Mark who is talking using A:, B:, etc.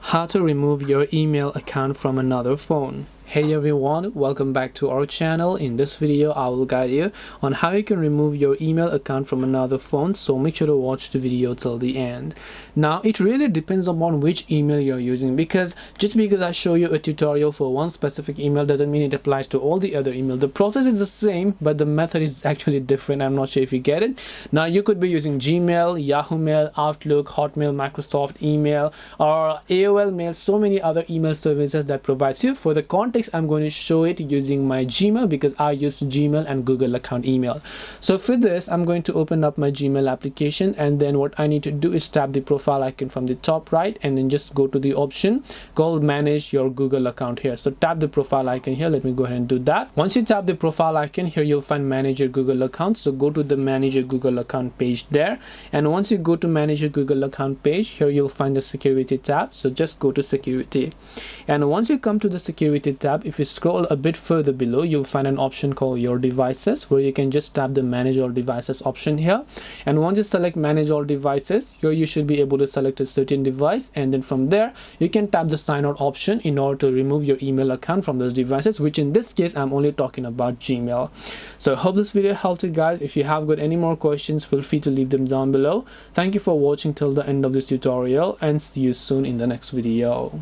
A: How to remove your email account from another phone. Hey everyone, welcome back to our channel. In this video I will guide you on how you can remove your email account from another phone, so make sure to watch the video till the end. Now it really depends upon which email you're using, because just because I show you a tutorial for one specific email doesn't mean it applies to all the other emails. The process is the same, but the method is actually different. I'm not sure if you get it. Now you could be using Gmail, Yahoo Mail, Outlook, Hotmail, Microsoft Email, or AOL Mail, so many other email services that provides you. For the context, I'm going to show it using my Gmail because I use Gmail and Google account email. So for this, I'm going to open up my Gmail application, and then what I need to do is tap the profile icon from the top right and then just go to the option called manage your Google account here. So tap the profile icon here. Let me go ahead and do that. Once you tap the profile icon here, you'll find manage your Google account. So go to the manage your Google account page there, and once you go to manage your Google account page here, you'll find the security tab. So just go to security, and once you come to the security tab, if you scroll a bit further below, you'll find an option called your devices, where you can just tap the manage all devices option here. And once you select manage all devices here, you should be able to select a certain device, and then from there you can tap the sign out option in order to remove your email account from those devices, which in this case I'm only talking about Gmail. So I hope this video helped you guys. If you have got any more questions, feel free to leave them down below. Thank you for watching till the end of this tutorial, and see you soon in the next video.